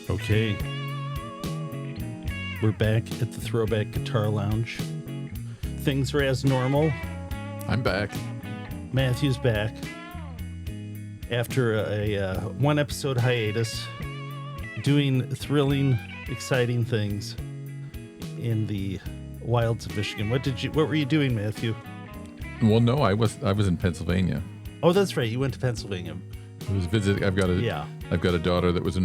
Okay. We're back at the Throwback Guitar Lounge. Things are as normal. I'm back. Matthew's back after a one episode hiatus, doing thrilling, exciting things in the wilds of Michigan. What were you doing, Matthew? Well, no, I was in Pennsylvania. Oh, that's right. You went to Pennsylvania. I was visiting. I've got a daughter that was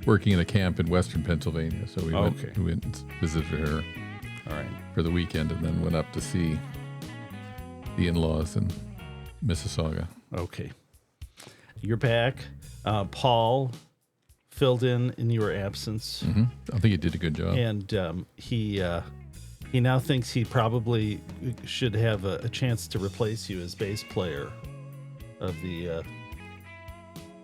working in a camp in Western Pennsylvania, so we went and visited her. All right. For the weekend, and then went up to see the in-laws in Mississauga. Okay. You're back. Paul filled in your absence. Mm-hmm. I think he did a good job. And he now thinks he probably should have a chance to replace you as bass player of the...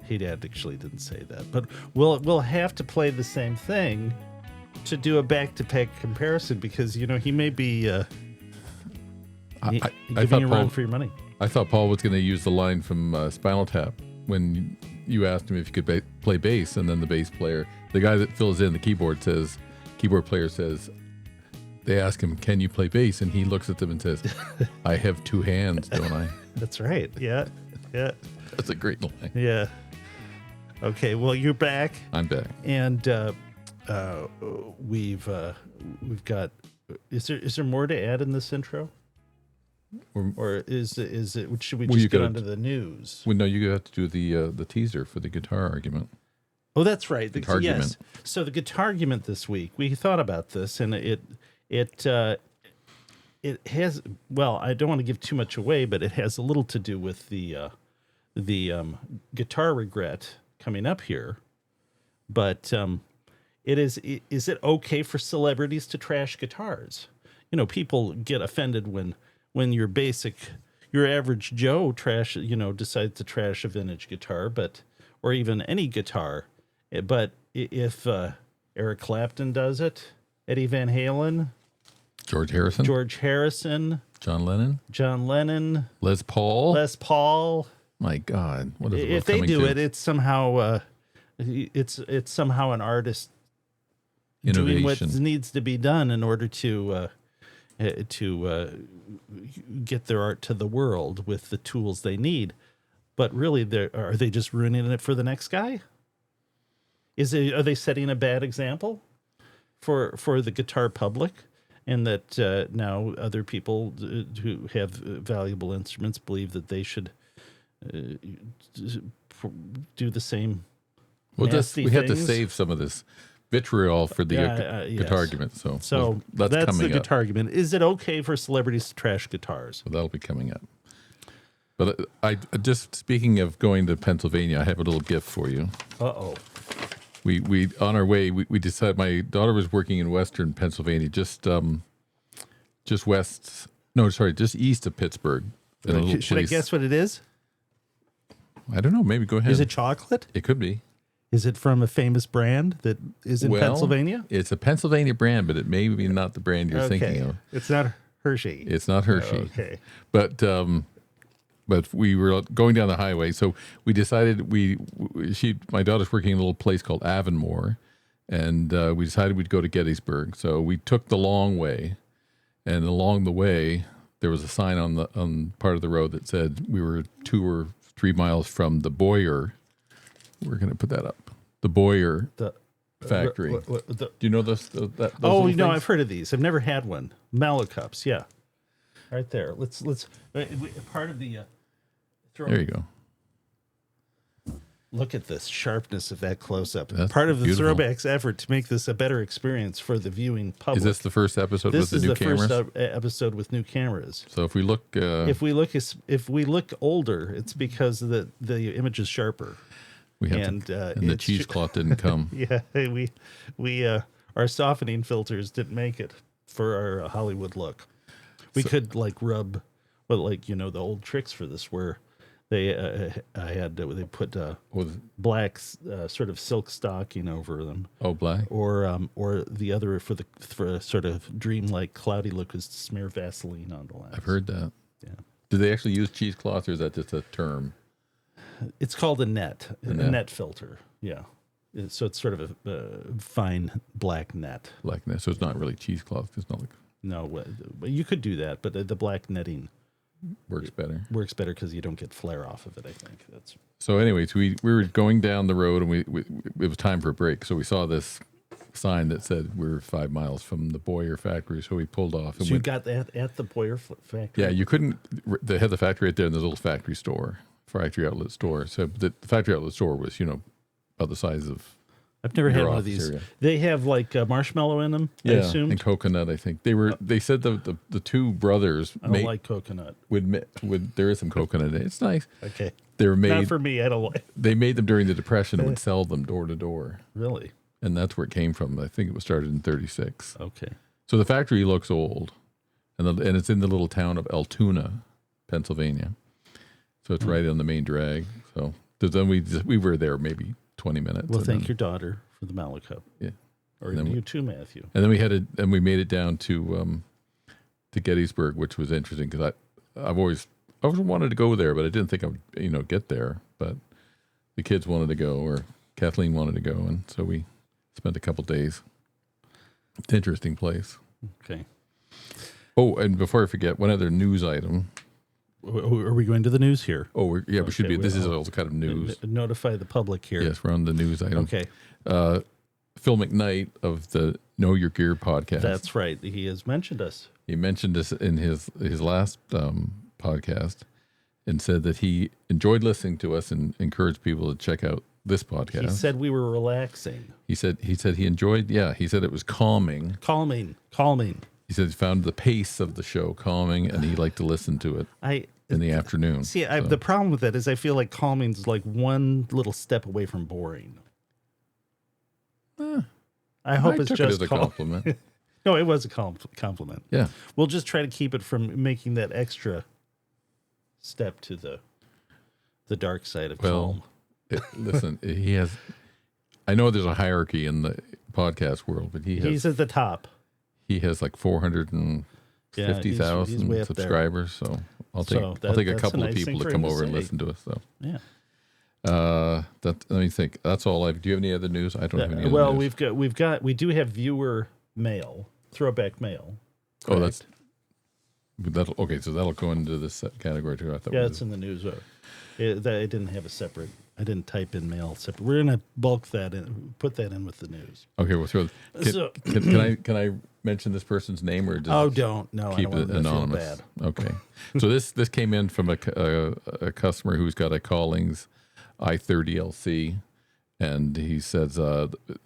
he actually didn't say that, but we'll have to play the same thing to do a back-to-back comparison because, he may be giving you a run for your money. I thought Paul was going to use the line from Spinal Tap when you asked him if he could play bass, and then the bass player, the guy that fills in the keyboard player says, they ask him, can you play bass? And he looks at them and says, I have two hands, don't I? That's right. Yeah. That's a great line. Yeah. Okay, well, you're back. I'm back. And we've got... Is there more to add in this intro? Or is it? Should we just get onto the news? Well, no, you have to do the teaser for the guitar argument. Oh, that's right. The guitar argument. So the guitar argument this week, we thought about this, and it has. Well, I don't want to give too much away, but it has a little to do with the guitar regret coming up here. But is it okay for celebrities to trash guitars? People get offended when your average Joe decides to trash a vintage guitar, or even any guitar. But if Eric Clapton does it, Eddie Van Halen, George Harrison, John Lennon, Les Paul. My God, what is if they do it? It's somehow it's somehow an artist innovation. Doing what needs to be done in order to get their art to the world with the tools they need. But really, are they just ruining it for the next guy? Are they setting a bad example for the guitar public, and that now other people who have valuable instruments believe that they should do the same? We have to save some of this vitriol for the guitar argument. So that's coming the guitar argument. Is it okay for celebrities to trash guitars? Well, that'll be coming up. But I just, speaking of going to Pennsylvania, I have a little gift for you. Uh-oh. We on our way, we decided, my daughter was working in Western Pennsylvania, just east of Pittsburgh. Should I guess what it is? I don't know. Maybe go ahead. Is it chocolate? It could be. Is it from a famous brand that is in Pennsylvania? It's a Pennsylvania brand, but it may be not the brand you're thinking of. It's not Hershey. It's not Hershey. Okay. But we were going down the highway, so we decided my daughter's working in a little place called Avonmore, and we decided we'd go to Gettysburg. So we took the long way, and along the way there was a sign on part of the road that said we were 2 or 3 miles from the Boyer. We're going to put that up. The Boyer factory. Do you know those? I've heard of these. I've never had one. Mallow cups, yeah, right there. Let's part of the. There you go. Look at this sharpness of that close-up. That's part of the beautiful. Throwback's effort to make this a better experience for the viewing public. Is this the first episode with the new cameras? This is the first episode with new cameras. So if we look, if we look older, it's because the image is sharper. We have and the cheesecloth didn't come. Yeah, we our softening filters didn't make it for our Hollywood look. We could rub, but the old tricks for this were they put black sort of silk stocking over them. Oh, black. Or the other for a sort of dreamlike cloudy look was to smear Vaseline on the lens. I've heard that. Yeah. Do they actually use cheesecloth, or is that just a term? It's called a net filter. Yeah. So it's sort of a fine black net. Like that. So it's not really cheesecloth. It's not like No, you could do that, but the black netting works better. works better because you don't get flare off of it. I think that's So, anyways, we were going down the road, and we it was time for a break. So we saw this sign that said we were 5 miles from the Boyer factory. So we pulled off. And so you went, got that at the Boyer factory. yeah, you couldn't. They had the factory right there, and there's a little factory outlet store. So the factory outlet store was, about the size of. I've never had your one of office these. area. They have like marshmallow in them. I assumed. and coconut. I think they said the two brothers I don't like coconut. would there is some coconut in it. It's nice. Okay, They were not made. for me. I don't like. They made them during the Depression and would sell them door to door, Really? and that's where it came from. I think it was started in '36. Okay. So the factory looks old, and it's in the little town of Altoona, Pennsylvania. So it's right on the main drag. So then we were there maybe 20 minutes. Well, and thank then- your daughter for the Malacup. Yeah. Or And then you too, Matthew. And then we made it down to Gettysburg, which was interesting because I've always wanted to go there, but I didn't think I would get there. But the kids wanted to go, or Kathleen wanted to go, and so we spent a couple days. It's an interesting place. Okay. Oh, and before I forget, one other news item. Are we going to the news here? Oh, we should Okay, be. This is also kind of news. Notify the public here. Yes, we're on the news item. Okay. Phil McKnight of the Know Your Gear podcast. That's right. He has mentioned us. He mentioned this in his last podcast and said that he enjoyed listening to us and encouraged people to check out this podcast. He said we were relaxing. He said he enjoyed. Yeah, he said it was calming. Calming. He said he found the pace of the show calming, and he liked to listen to it in the afternoon. See, the problem with that is I feel like calming is like one little step away from boring. I hope it's took just it as a compliment. No, it was a compliment. Yeah. We'll just try to keep it from making that extra step to the dark side of calm. Listen, he has. I know there's a hierarchy in the podcast world, but He's at the top. he has like 450,000 he's way up there. subscribers. So I'll take So I'll take a that's couple a of nice people thing to for come him to over and say. listen to us. So Yeah. let me think. That's all I've. Do you have any other news? I don't have any. Other Well, news. we do have viewer mail, throwback mail. Oh, that's correct? okay. So that'll go into this category too. I thought. Yeah, we it's did. in the news. I didn't have a separate. I didn't type in mail separate. We're gonna bulk that in, put that in with the news. Okay. Well, so can I mention this person's name or just Don't. No, keep I don't it want to feel anonymous? bad. Okay. So this came in from a customer who's got a Collings i30LC, and he says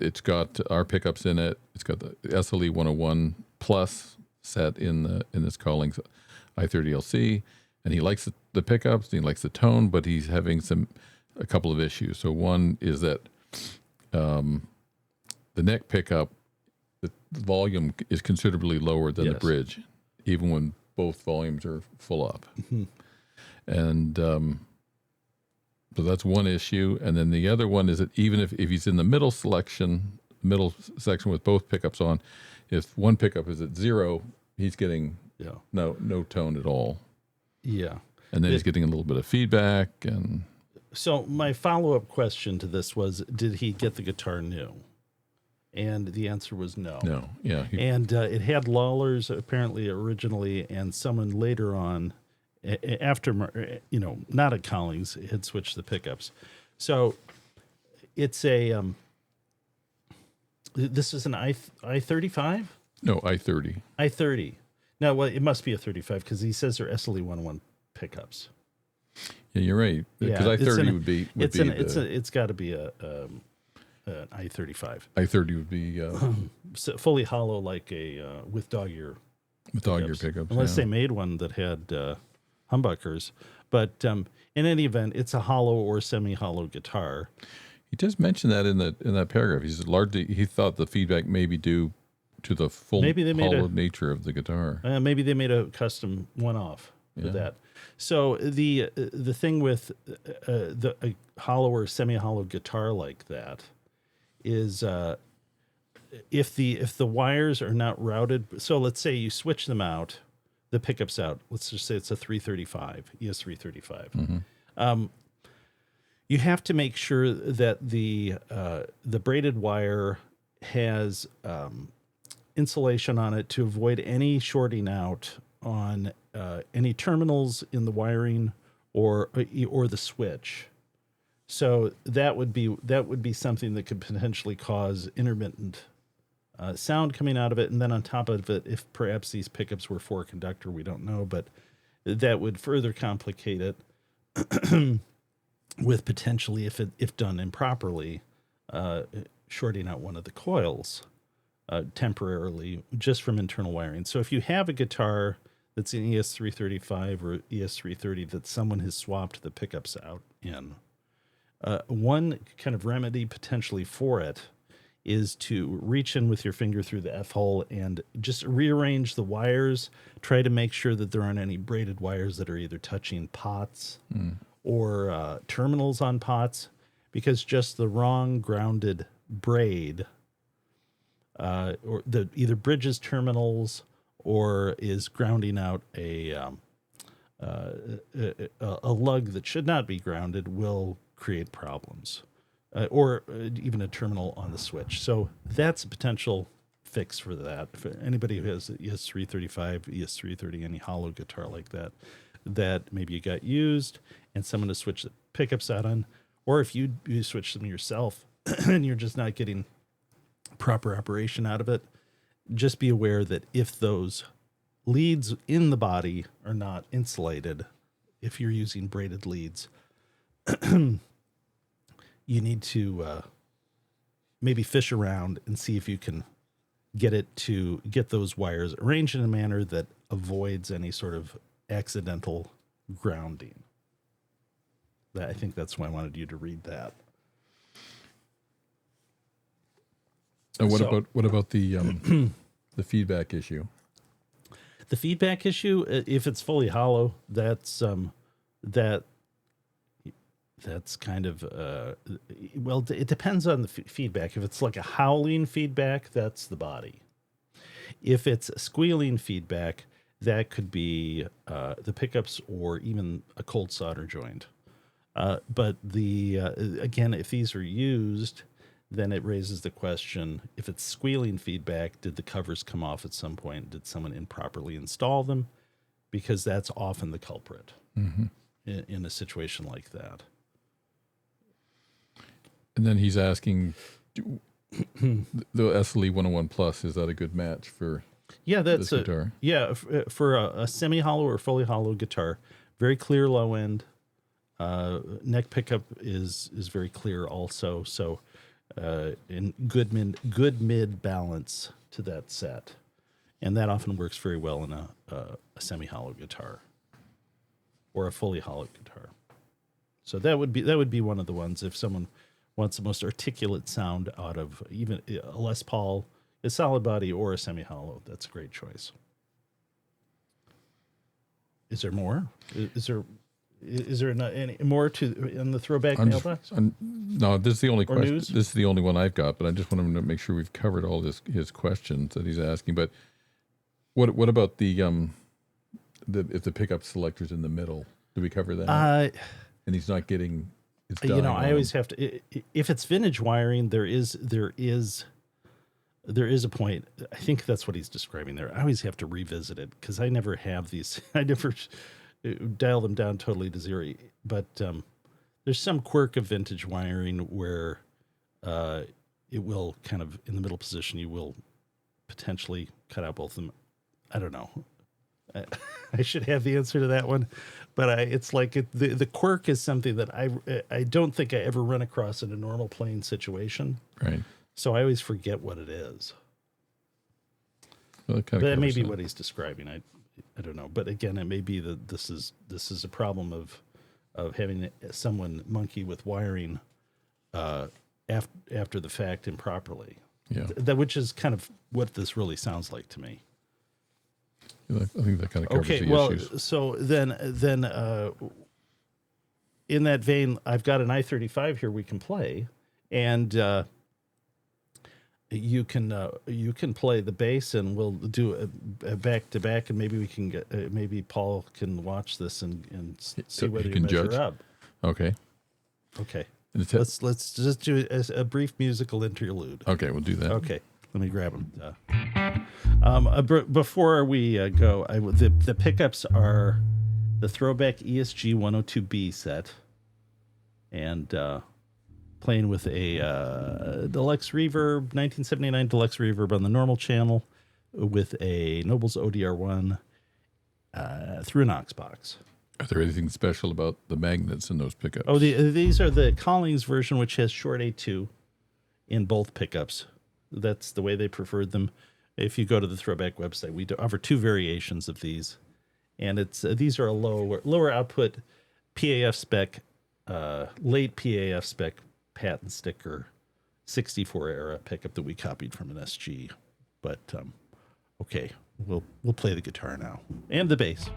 it's got our pickups in it. It's got the SLE 101 Plus set in this Collings i30LC, and he likes the pickups. And he likes the tone, but he's having a couple of issues. So one is that the neck pickup, the volume is considerably lower than the Yes. bridge, even when both volumes are full up. And so that's one issue. And then the other one is that even if he's in the middle section with both pickups on, if one pickup is at 0, he's getting Yeah. no tone at all. Yeah. And then he's getting a little bit of feedback. And So my follow-up question to this was, did he get the guitar new? And the answer was no. no, yeah. And it had Lawlers apparently originally, and someone later on, after not at Collings, had switched the pickups. So it's a this is an i35. No, i30. i30. No, well, it must be a 35 because he says they're SLE 101 pickups. Yeah, you're right. Because Yeah, i30 would be it's got to be an i35. i30 would be So fully hollow, like a with dog ear with all your pickups. unless yeah. they made one that had humbuckers. But in any event, it's a hollow or semi-hollow guitar. He does mention that in that paragraph. He thought the feedback may be due to the full Maybe they made hollow nature of the guitar. Maybe they made a custom one-off for Yeah. that. So the thing with a hollow or semi-hollow guitar like that is if the wires are not routed. So let's say you switch them out, the pickups out. Let's just say it's a 335 ES335. You have to make sure that the braided wire has insulation on it to avoid any shorting out on any terminals in the wiring or the switch. So that would be something that could potentially cause intermittent sound coming out of it. And then on top of it, if perhaps these pickups were 4-conductor, we don't know, but that would further complicate it with potentially, if done improperly, shorting out one of the coils temporarily just from internal wiring. So if you have a guitar that's an ES335 or ES330 that someone has swapped the pickups out in, one kind of remedy potentially for it is to reach in with your finger through the F-hole and just rearrange the wires. Try to make sure that there aren't any braided wires that are either touching pots or terminals on pots, because just the wrong grounded braid or the either bridges terminals or is grounding out a lug that should not be grounded will create problems, or even a terminal on the switch. So that's a potential fix for that. For anybody who has ES335, ES330, any hollow guitar like that, that maybe you got used and someone to switch the pickups out on, or if you switch them yourself and you're just not getting proper operation out of it, just be aware that if those leads in the body are not insulated, if you're using braided leads, you need to maybe fish around and see if you can get those wires arranged in a manner that avoids any sort of accidental grounding. I think that's why I wanted you to read that. And what about the the feedback issue? The feedback issue, if it's fully hollow, that's kind of well, it depends on the feedback. If it's like a howling feedback, that's the body. If it's a squealing feedback, that could be the pickups or even a cold solder joint. But again, if these are used, then it raises the question, if it's squealing feedback, did the covers come off at some point? Did someone improperly install them? Because that's often the culprit in a situation like that. And then he's asking, the SLE 101 Plus, is that a good match for this guitar? For a semi-hollow or fully hollow guitar, very clear low end. Neck pickup is very clear also. So in good mid balance to that set, and that often works very well in a semi-hollow guitar or a fully hollow guitar. So that would be one of the ones if someone wants the most articulate sound out of even a Les Paul, a solid body, or a semi-hollow. That's a great choice. Is there more? Is there not any more in the throwback mailbox? No, this is the only question. News? This is the only one I've got, but I just want to make sure we've covered all his questions that he's asking. But what about the if the pickup selector's in the middle? Do we cover that? And he's not getting. It's I always have to. If it's vintage wiring, there is a point. I think that's what he's describing there. I always have to revisit it because I never have these. I never dial them down totally to zero. But there's some quirk of vintage wiring where it will kind of in the middle position. You will potentially cut out both of them. I don't know. I should have the answer to that one, but it's like the quirk is something that I don't think I ever run across in a normal playing situation. Right. So I always forget what it is. Well, but that may be what he's describing. I don't know. But again, it may be that this is a problem of having someone monkey with wiring after the fact improperly. Yeah. Which is kind of what this really sounds like to me. I think that kind of covers the issues. So then, in that vein, I've got an I-35 here we can play, and you can play the bass, and we'll do a back to back, and maybe we can maybe Paul can watch this and see whether you measure judge. up. Okay. Okay. And it's Let's just do a brief musical interlude. okay, we'll do that. Okay, let me grab them. Before we go, the pickups are the throwback ESG 102B set, and playing with a deluxe reverb, 1979 deluxe reverb on the normal channel, with a Nobles ODR1 through an aux box. Are there anything special about the magnets in those pickups? Oh, these are the Collings version, which has short A2 in both pickups. That's the way they preferred them. If you go to the Throwback website, we offer 2 variations of these, and these are a lower output PAF spec, late PAF spec patent sticker 64 era pickup that we copied from an SG. But okay, we'll play the guitar now and the bass.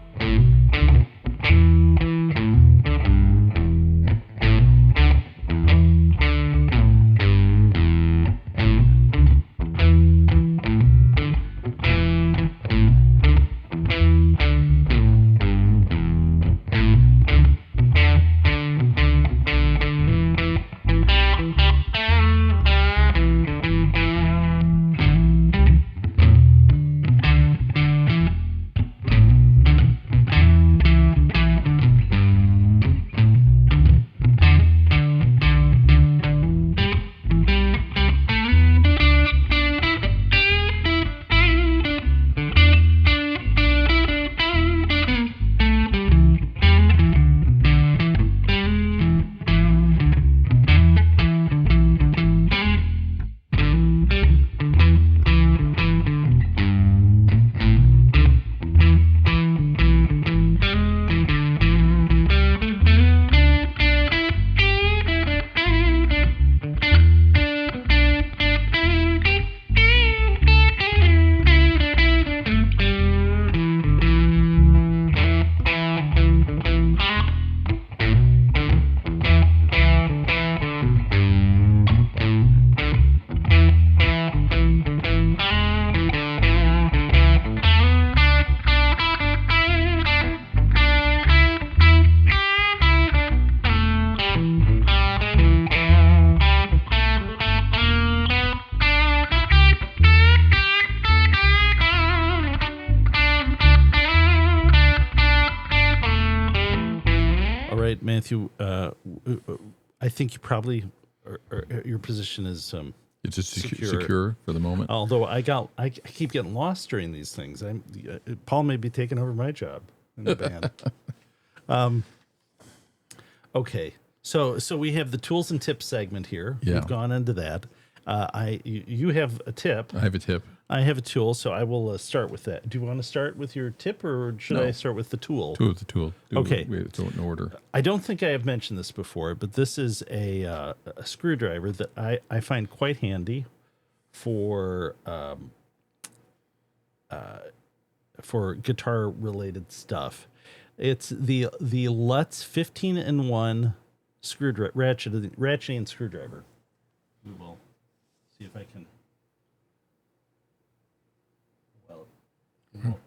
Matthew, I think you probably your position is it's just secure for the moment. Although I keep getting lost during these things. Paul may be taking over my job in the band. Okay, so we have the tools and tips segment here. Yeah. We've gone into that. You have a tip. I have a tip. I have a tool, so I will start with that. Do you want to start with your tip, or should I start with the tool? With the tool. Okay. It's in order. I don't think I have mentioned this before, but this is a screwdriver that I find quite handy for guitar-related stuff. It's the Lutz 15-in-1 screwdriver, ratcheting screwdriver. We will see if I can. Well,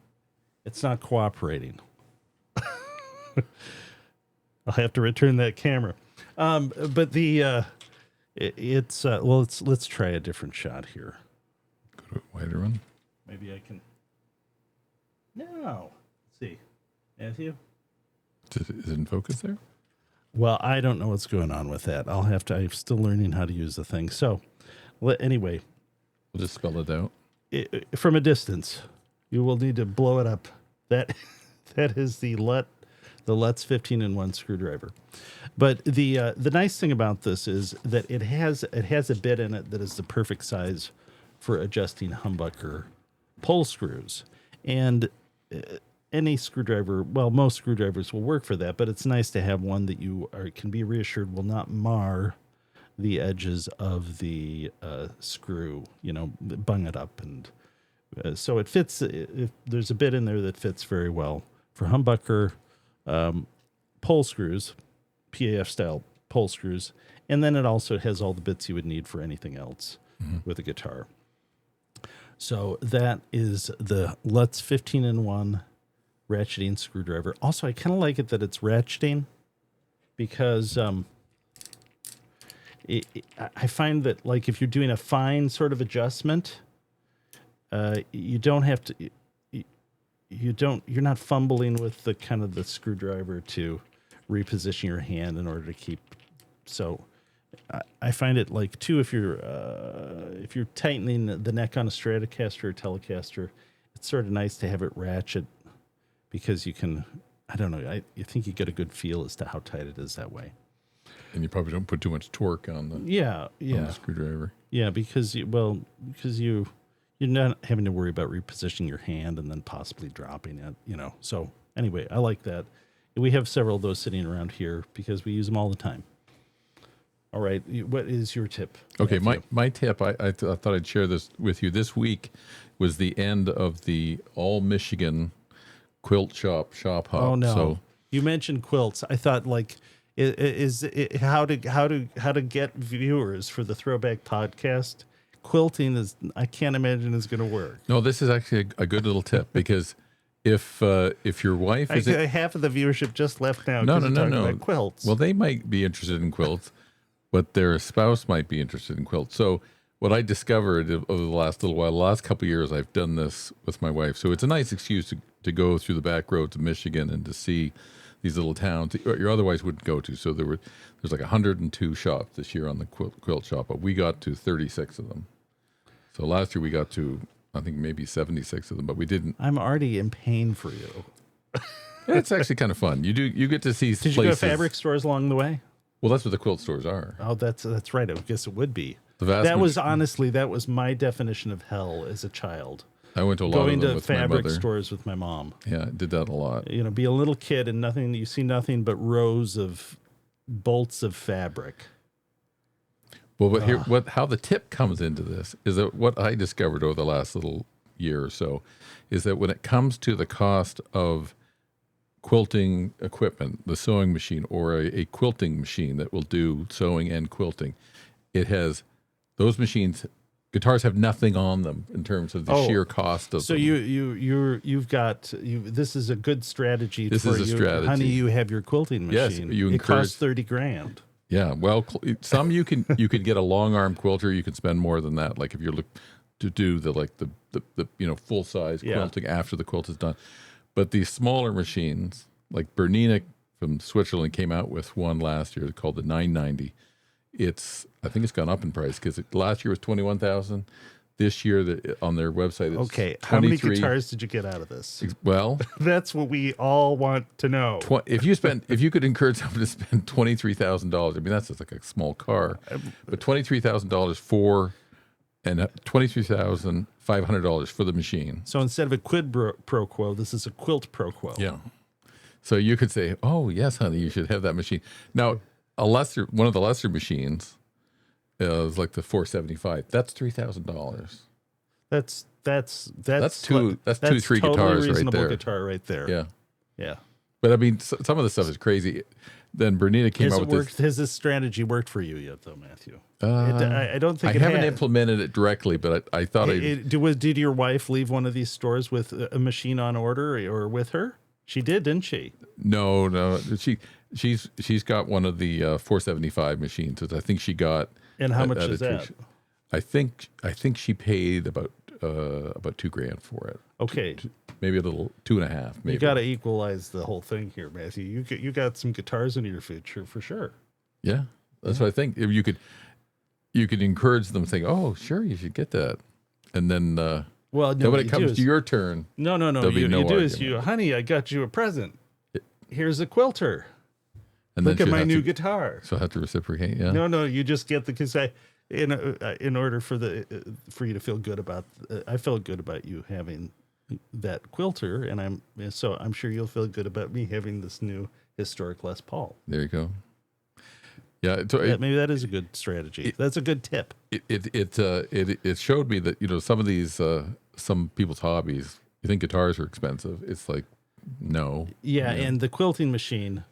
it's not cooperating. I'll have to return that camera. But let's try a different shot here. Go to a wider one. Maybe I can. No. Let's see. Matthew? Is it in focus there? Well, I don't know what's going on with that. I'm still learning how to use the thing. So, anyway. We'll just spell it out. From a distance, you will need to blow it up. That is the Lutz 15-in-1 screwdriver. But the nice thing about this is that it has a bit in it that is the perfect size for adjusting humbucker pull screws. And any screwdriver, well, most screwdrivers will work for that, but it's nice to have one that you can be reassured will not mar the edges of the screw, bung it up. And so it fits. There's a bit in there that fits very well for humbucker pull screws, PAF style pull screws. And then it also has all the bits you would need for anything else with a guitar. So that is the Lutz 15-in-1 ratcheting screwdriver. Also, I kind of like it that it's ratcheting because I find that like if you're doing a fine sort of adjustment, you don't have to. You're not fumbling with the kind of the screwdriver to reposition your hand in order to keep. So I find it like too if you're tightening the neck on a Stratocaster or Telecaster, it's sort of nice to have it ratchet because you can. I don't know. I think you get a good feel as to how tight it is that way. And you probably don't put too much torque on the on the screwdriver. Yeah, because you're not having to worry about repositioning your hand and then possibly dropping it. So anyway, I like that. We have several of those sitting around here because we use them all the time. All right, what is your tip? Okay, Matthew? my tip, I thought I'd share this with you. This week was the end of the All Michigan Quilt Shop hop. Oh no! So, you mentioned quilts. I thought like is it how to get viewers for the Throwback Podcast. Quilting is I can't imagine is going to work. no, this is actually a good little tip because if your wife is Half of the viewership just left now. No, 'cause no, you're no, talking no. about quilts. Well, they might be interested in quilts, but their spouse might be interested in quilts. So what I discovered over the last little while, the last couple of years, I've done this with my wife. So it's a nice excuse to go through the back roads of Michigan and to see these little towns that you otherwise wouldn't go to. So there's like 102 shops this year on the quilt shop, but we got to 36 of them. So last year we got to, I think, maybe 76 of them, but we didn't. I'm already in pain for you. It's actually kind of fun. You get to see Did places. you go to fabric stores along the way? Well, that's what the quilt stores are. Oh, that's right. I guess it would be. That was my definition of hell as a child. I went to a lot Going of them to with my fabric mother. stores with my mom. Yeah, I did that a lot. Be a little kid and you see nothing but rows of bolts of fabric. Well, but how the tip comes into this is that what I discovered over the last little year or so is that when it comes to the cost of quilting equipment, the sewing machine or a quilting machine that will do sewing and quilting, those machines. Guitars have nothing on them in terms of the sheer cost of So them. you've got this is a good strategy. This is a strategy. Honey, you have your quilting machine. Yes, it costs $30,000. Yeah, well, some you can get a long arm quilter. You can spend more than that. Like if you look to do the full size quilting after the quilt is done. But these smaller machines, like Bernina from Switzerland came out with one last year called the 990. I think it's gone up in price because last year was 21,000. This year on their website it's Okay, 23. how many guitars did you get out of this? Well, That's what we all want to know. if you could encourage someone to spend $23,000, I mean that's just like a small car, but $23,000 and $23,500 for the machine. So instead of a quid pro quo, this is a quilt pro quo. Yeah. So you could say, "Oh yes, honey, you should have that machine." Now, one of the lesser machines is like the 475. That's $3,000. That's two, three totally guitars right reasonable there. Guitar right there. Yeah. Yeah. But I mean, some of the stuff is crazy. Then Bernina came out with this. Has this strategy worked for you yet, though, Matthew? I don't think I haven't implemented it directly, but I thought did your wife leave one of these stores with a machine on order or with her? She did, didn't she? No. She's got one of the 475 machines that I think she got. And how much is that? I think she paid about $2,000 for it. Okay, maybe a little 2.5. Maybe you got to equalize the whole thing here, Matthew. You got some guitars in your future for sure. Yeah, that's what I think. If you could encourage them, saying, "Oh, sure, you should get that," and then then when it comes to your turn, no. Honey, I got you a present. Here's a quilter. And look then at my new guitar. So I have to reciprocate. Yeah. No, you just get in order for you to feel good about. I felt good about you having that quilter, and I'm sure you'll feel good about me having this new historic Les Paul. There you go. Yeah, so maybe that is a good strategy. That's a good tip. It showed me that some of these some people's hobbies. You think guitars are expensive? It's like no. Yeah, and the quilting machine,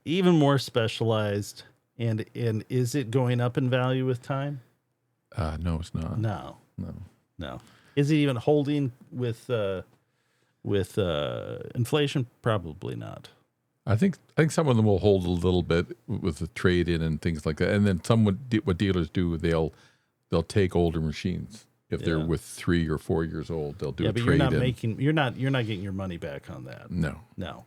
even more specialized. And is it going up in value with time? No, it's not. No. Is it even holding with inflation? Probably not. I think some of them will hold a little bit with the trade in and things like that, and then what dealers do, they'll take older machines if they're with 3 or 4 years old. They'll do a but trade you're not getting your money back on that. No.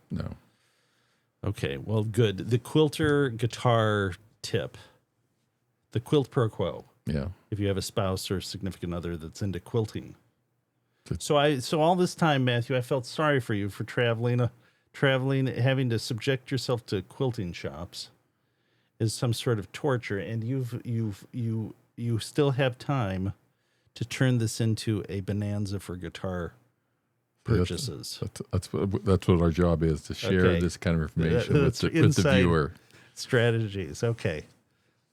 Okay, well, good. The Quilter guitar tip, the Quilt Pro Quo. Yeah. If you have a spouse or significant other that's into quilting. So all this time, Matthew, I felt sorry for you for traveling, having to subject yourself to quilting shops is some sort of torture, and you still have time to turn this into a bonanza for guitar purchases. That's what our job is, to share this kind of information with the viewer. Strategies. Okay.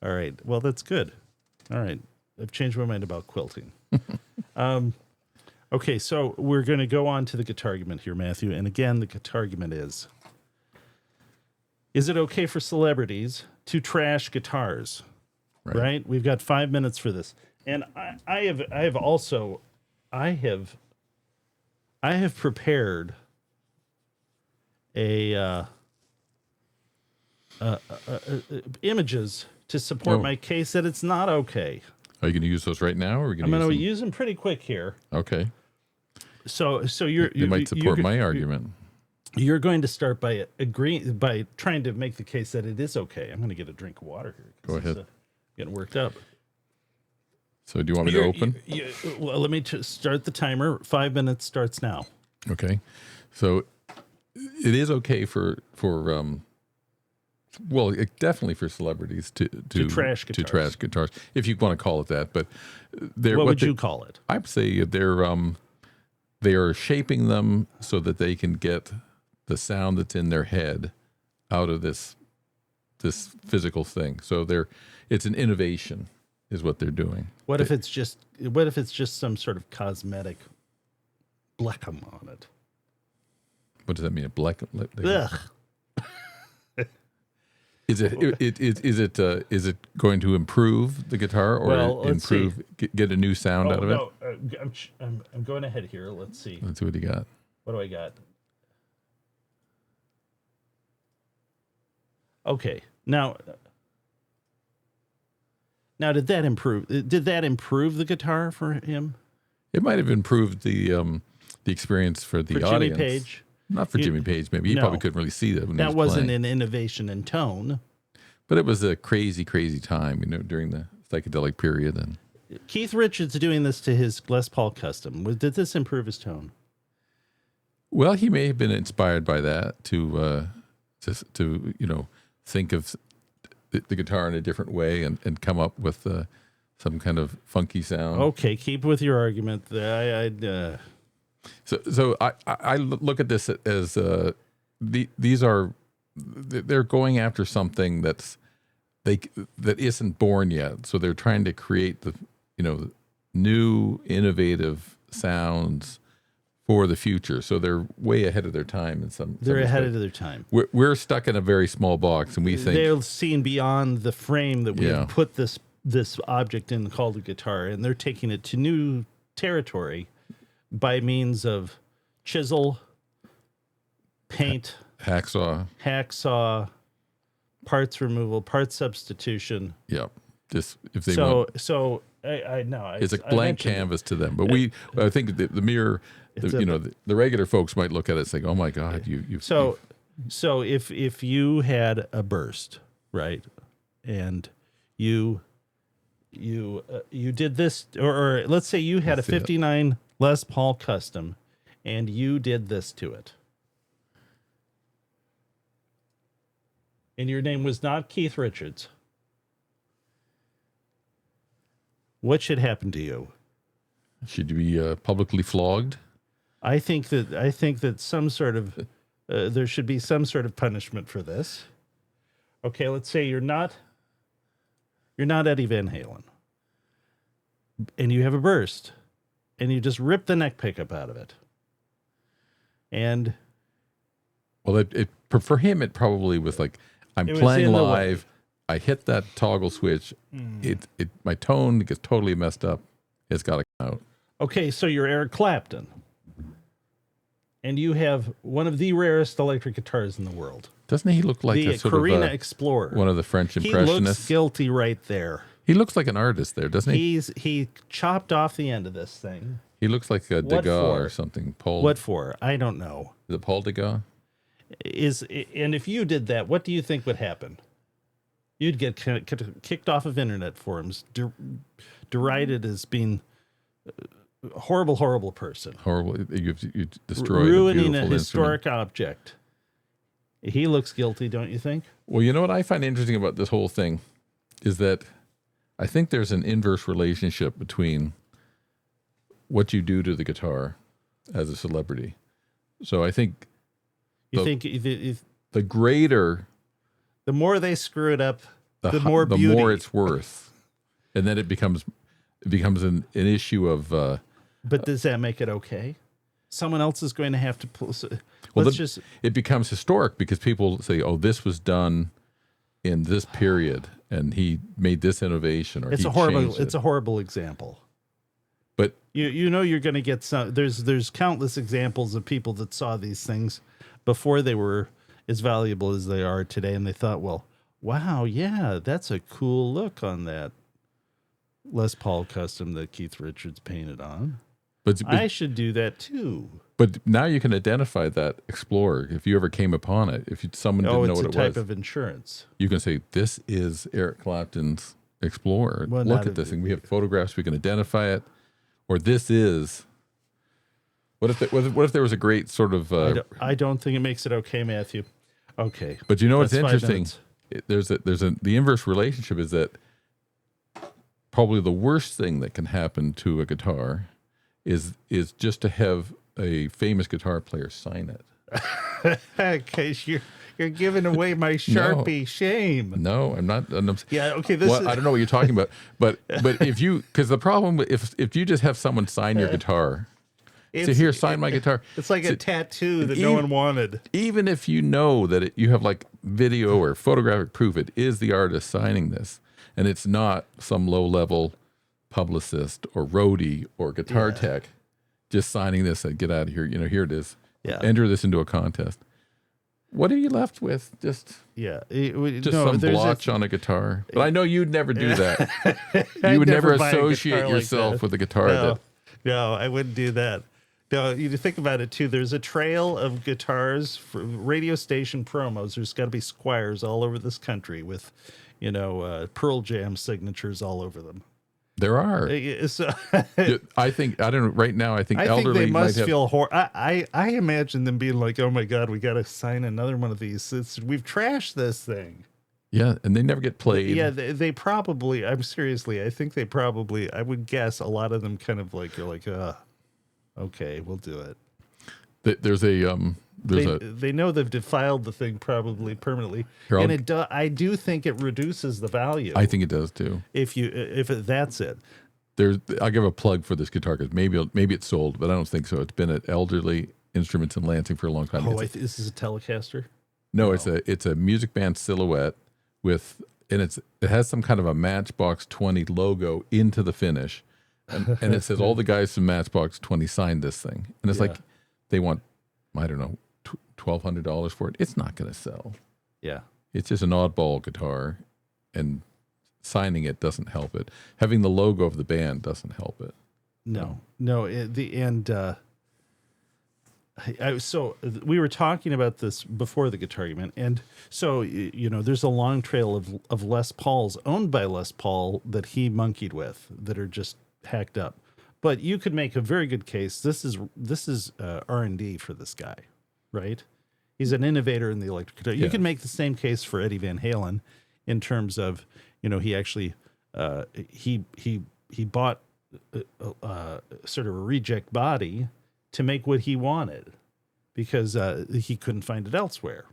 All right. Well, that's good. All right. I've changed my mind about quilting. Okay, so we're going to go on to the guitar argument here, Matthew. And again, the guitar argument is it okay for celebrities to trash guitars? Right? We've got 5 minutes for this. And I have prepared images to support my case that it's not okay. Are you going to use those right now, or are you I'm going to use use them pretty quick here. Okay. So you might support my argument. You're going to start by trying to make the case that it is okay. I'm going to get a drink of water here. Go ahead. Getting worked up. So do you want me to open? Well, let me start the timer. 5 minutes starts now. Okay. So it is okay for definitely for celebrities to trash guitars, if you want to call it that. But what would you call it? I'd say they are shaping them so that they can get the sound that's in their head out of this physical thing. So it's an innovation, is what they're doing. What if it's just some sort of cosmetic bleckum on it? What does that mean? A bleckum? Ugh. Is it going to improve the guitar, or get a new sound out of it? I'm going ahead here. Let's see. Let's see what you got. What do I got? Okay. Now did that improve the guitar for him? It might have improved the experience for the audience. Jimmy Page? Not for Jimmy Page, maybe. He probably couldn't really see that when he was wasn't playing. an innovation in tone. But it was a crazy, crazy time, during the psychedelic period. And Keith Richards doing this to his Les Paul Custom. Did this improve his tone? Well, he may have been inspired by that to think of the guitar in a different way and come up with some kind of funky sound. Okay, keep with your argument. So I look at this as they're going after something that isn't born yet. So they're trying to create the new innovative sounds for the future. So they're way ahead of their time in some. They're ahead of their time. We're stuck in a very small box, and we think they're seeing beyond the frame that we have put this object in called a guitar, and they're taking it to new territory by means of chisel, paint, hacksaw, parts removal, parts substitution. Yeah, just if they want. So I know it's a blank canvas to them. But I think the mere, the regular folks might look at it and say, "Oh my God, you." So if you had a burst, right, and you did this, or let's say you had a 59 Les Paul Custom, and you did this to it, and your name was not Keith Richards, what should happen to you? Should you be publicly flogged? I think that some sort of there should be some sort of punishment for this. Okay, let's say you're not Eddie Van Halen, and you have a burst, and you just rip the neck pickup out of it. And well, for him, it probably was like, I'm playing live. I hit that toggle switch. My tone gets totally messed up. It's got to come out. Okay, so you're Eric Clapton, and you have one of the rarest electric guitars in the world. Doesn't he look like The a sort Carina of Explorer. one of the French He impressionists? looks guilty right there. He looks like an artist there, doesn't he? He chopped off the end of this thing. He looks like a What Degas for? or something. Paul. What for? I don't know. Is it Paul Degas? And if you did that, what do you think would happen? You'd get kicked off of internet forums, derided as being a horrible, horrible person, Horrible. You destroyed ruining a a beautiful historic instrument. object. He looks guilty, don't you think? Well, you know what I find interesting about this whole thing is that I think there's an inverse relationship between what you do to the guitar as a celebrity. So I think You The- think if the greater the more they screw it up, the the more beauty. more it's worth, and then it becomes an issue of But does that make it okay? Someone else is going to have to pull. well, Let's just. it becomes historic because people say, "Oh, this was done in this period, and he made this innovation." Or It's he a horrible. changed It's it. a horrible example. But You know you're going to get some. There's countless examples of people that saw these things before they were as valuable as they are today, and they thought, well, wow, yeah, that's a cool look on that Les Paul custom that Keith Richards painted on. but I should do that too. but now you can identify that Explorer if you ever came upon it. If someone didn't know It's what a it type was, of insurance. you can say, "This is Eric Clapton's Explorer. Well, Look not at this if- thing. We have photographs. We can identify it." Or this is. What if there was a great sort of? I don't think it makes it okay, Matthew. Okay, But you know what's That's 5 interesting? minutes. There's the inverse relationship is that probably the worst thing that can happen to a guitar is just to have a famous guitar player sign it. Because you're giving away my Sharpie. Shame. No, I'm not. Yeah. Okay. This is. I don't know what you're talking about, but if you because the problem if you just have someone sign your guitar, say here sign my guitar. It's like a So tattoo that no even- one wanted. even if you know that you have like video or photographic proof, it is the artist signing this, and it's not some low level publicist or roadie or guitar tech just signing this and get out of here. You know, here it is. Yeah. Enter this into a contest. What are you left with? Just Yeah. some blotch on a guitar. But I know you'd never do that. You would never buy a guitar associate like yourself that. with a guitar No, no, I wouldn't do that. No, you think about it too. There's a trail of guitars for radio station promos. There's got to be Squires all over this country with, Pearl Jam signatures all over them. there are. So I think I don't know. Right now, I think I think elderly they must might have. feel I imagine them being like, oh my God, we got to sign another one of these. We've trashed this thing. Yeah, and they never get played. Yeah, they probably. I think they probably. I would guess a lot of them kind of like you're like, okay, we'll do it. There's They know they've defiled the thing probably permanently, Here, I'll- and I do think it reduces the value. I think it does too. That's it. I'll give a plug for this guitar because maybe it's sold, but I don't think so. It's been at Elderly Instruments in Lansing for a long time. Oh, It's- this is a Telecaster. no, it's a Music Band Silhouette it has some kind of a Matchbox 20 logo into the finish, and it says all the guys from Matchbox 20 signed this thing, and it's Yeah. like they want I don't know $1,200 for it. It's not going to sell. Yeah. It's just an oddball guitar, and signing it doesn't help it. Having the logo of the band doesn't help it. No. So we were talking about this before the guitar argument, and so there's a long trail of Les Pauls owned by Les Paul that he monkeyed with that are just hacked up. But you could make a very good case. This is R&D for this guy, right? He's an innovator in the electric guitar. You Yeah. can make the same case for Eddie Van Halen in terms of he actually he bought sort of a reject body to make what he wanted because he couldn't find it elsewhere.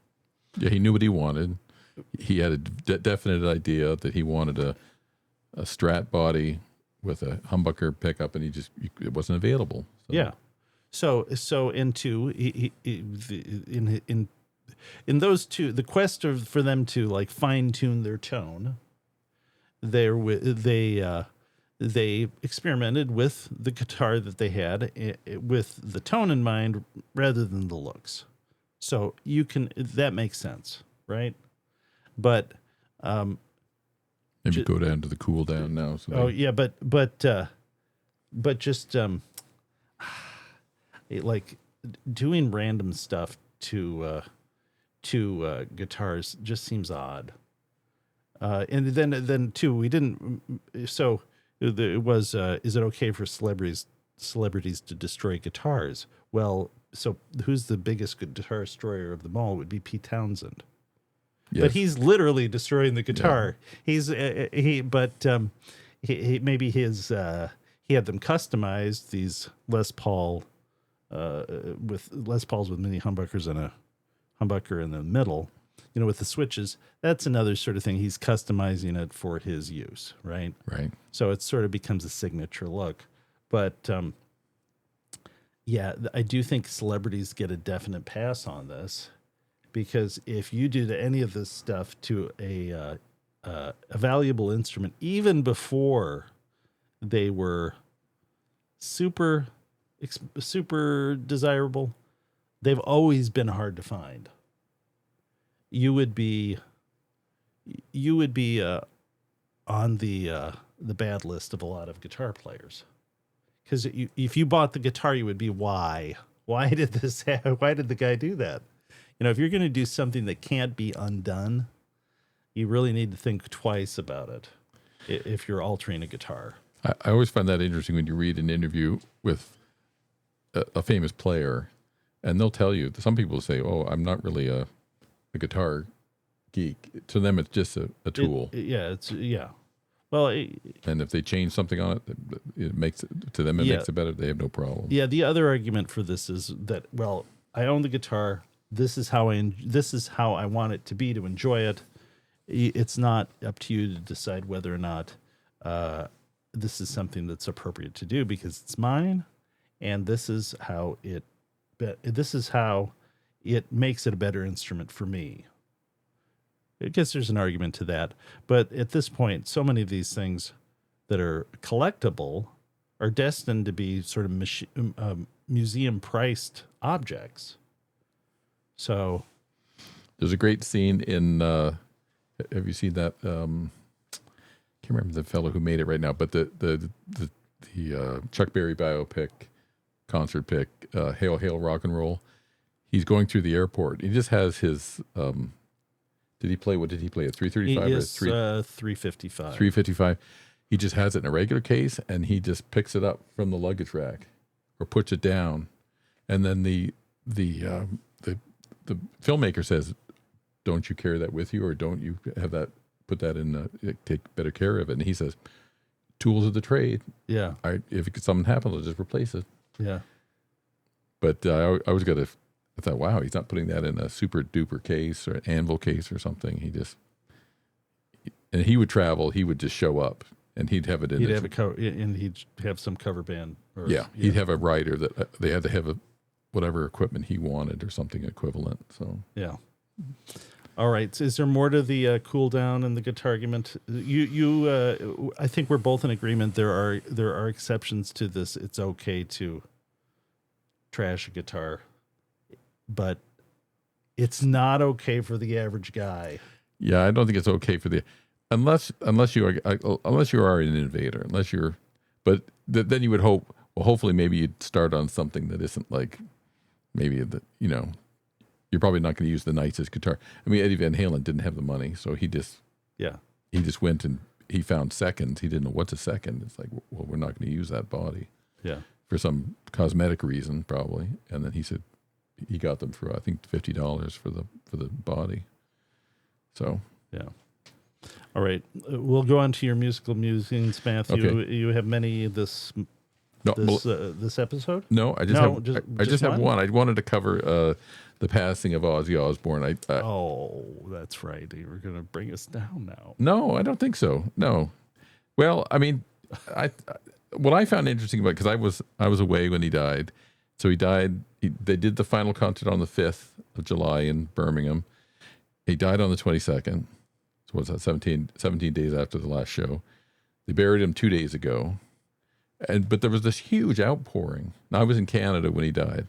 Yeah, he knew what he wanted. He had a definite idea that he wanted a Strat body with a humbucker pickup, and it wasn't available. So. Yeah. So into in those two, the quest for them to like fine tune their tone, they they experimented with the guitar that they had with the tone in mind rather than the looks. So that makes sense, right? But Maybe go down to the cool down now. So but just like doing random stuff to guitars just seems odd. And then too, we didn't. So it was. Is it okay for celebrities to destroy guitars? Well, so who's the biggest guitar destroyer of them all? Would be Pete Townsend. yes. But he's literally destroying the guitar. He maybe he had them customized, these Les Paul with Les Pauls with mini humbuckers and a humbucker in the middle, with the switches. That's another sort of thing. He's customizing it for his use, right? Right. So it sort of becomes a signature look. But yeah, I do think celebrities get a definite pass on this, because if you did any of this stuff to a valuable instrument, even before they were super desirable, they've always been hard to find. You would be on the bad list of a lot of guitar players, because if you bought the guitar, you would be, why did the guy do that? If you're going to do something that can't be undone, you really need to think twice about it if you're altering a guitar. I always find that interesting when you read an interview with a famous player, and they'll tell you, some people say, oh, I'm not really a guitar geek. To them, it's just a tool. Well, and if they change something on it, it makes it, to them, it makes it better. They have no problem. Yeah. The other argument for this is that, well, I own the guitar. This is how I want it to be, to enjoy it. It's not up to you to decide whether or not this is something that's appropriate to do, because it's mine, and this is how it makes it a better instrument for me. I guess there's an argument to that, but at this point, so many of these things that are collectible are destined to be sort of museum-priced objects. So, there's a great scene in. Have you seen that? Can't remember the fellow who made it right now, but the Chuck Berry biopic, concert pick, Hail Hail Rock and Roll. He's going through the airport. He just has his. Did he play? What did he play? A 335 or a 355? 355. He just has it in a regular case, and he just picks it up from the luggage rack, or puts it down, and then the filmmaker says, "Don't you carry that with you, or don't you have that? Put that in. Take better care of it." And he says, "Tools of the trade. Yeah. If something happens, I'll just replace it." Yeah. But I thought, wow, he's not putting that in a super duper case or an anvil case or something. And he would travel. He would just show up, and he'd have it in. And he'd have some cover band. He'd have a writer that they had to have whatever equipment he wanted or something equivalent. So yeah. All right. So is there more to the cool down and the guitar argument? I think we're both in agreement. There are exceptions to this. It's okay to trash a guitar, but it's not okay for the average guy. Yeah, I don't think it's okay for unless you are an innovator, but then you would hope. Well, hopefully, maybe you'd start on something that isn't like maybe you're probably not going to use the nicest guitar. I mean, Eddie Van Halen didn't have the money, so he just went and he found seconds. He didn't know what's a second. It's like, well, we're not going to use that body. Yeah. For some cosmetic reason, probably. And then he said he got them for, I think, $50 for the body. So yeah. All right, we'll go on to your musical musings, Matthew. Okay. You have many this episode? No, I just have one. I wanted to cover the passing of Ozzy Osbourne. That's right. You were going to bring us down now. No, I don't think so. No. Well, I mean, what I found interesting about, because I was away when he died. So he died. They did the final concert on the 5th of July in Birmingham. He died on the 22nd. So what's that? 17 days after the last show. They buried him 2 days ago, but there was this huge outpouring. Now, I was in Canada when he died,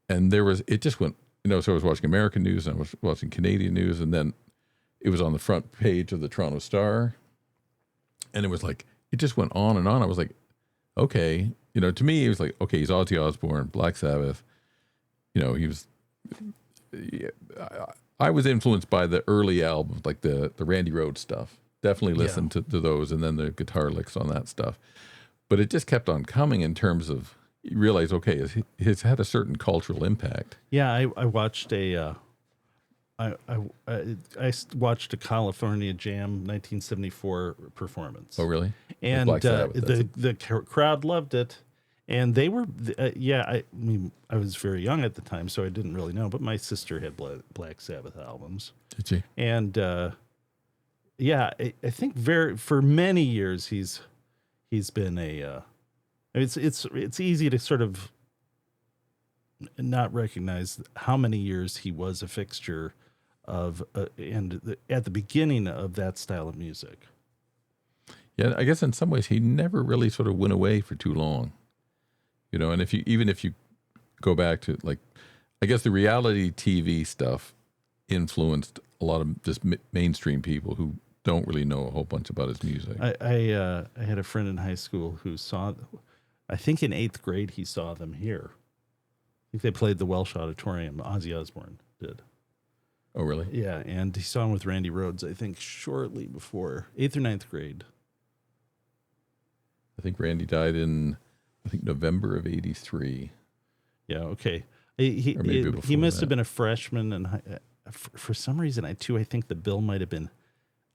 and it just went. So I was watching American news and I was watching Canadian news, and then it was on the front page of the Toronto Star, and it was like it just went on and on. I was like, okay, to me it was like, okay, he's Ozzy Osbourne, Black Sabbath. He was. I was influenced by the early albums, like the Randy Rhoads stuff. Definitely listened to those, and then the guitar licks on that stuff. But it just kept on coming in terms of you realize, okay, it's had a certain cultural impact. Yeah, I watched I watched a California Jam 1974 performance. Oh, really? And Black Sabbath, the crowd loved it. And they were, I mean, I was very young at the time, so I didn't really know. But my sister had Black Sabbath albums. Did she? And I think for many years he's been it's easy to sort of not recognize how many years he was a fixture of at the beginning of that style of music. Yeah, I guess in some ways he never really sort of went away for too long. And if you go back to, like, I guess the reality TV stuff influenced a lot of just mainstream people who don't really know a whole bunch about his music. I had a friend in high school who I think in 8th grade he saw them here. I think they played the Welsh Auditorium. Ozzy Osbourne did. Oh, really? Yeah, and he saw him with Randy Rhoads, I think, shortly before 8th or 9th grade. I think Randy died in, November of '83. Yeah, okay. He must have been a freshman, and for some reason, I think the bill might have been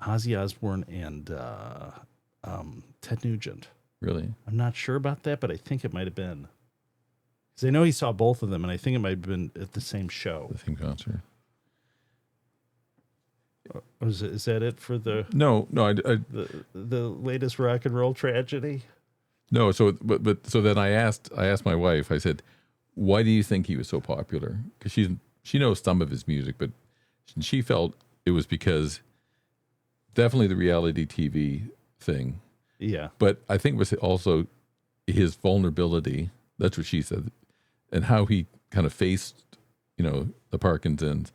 Ozzy Osbourne and Ted Nugent. Really? I'm not sure about that, but I think it might have been. Because I know he saw both of them, and I think it might have been at the same show. The same concert. Is that it for the No, the latest rock and roll tragedy? No, so so then I asked my wife. I said, "Why do you think he was so popular?" Because she knows some of his music, but she felt it was because definitely the reality TV thing. Yeah, but I think it was also his vulnerability. That's what she said, and how he kind of faced, the Parkinson's,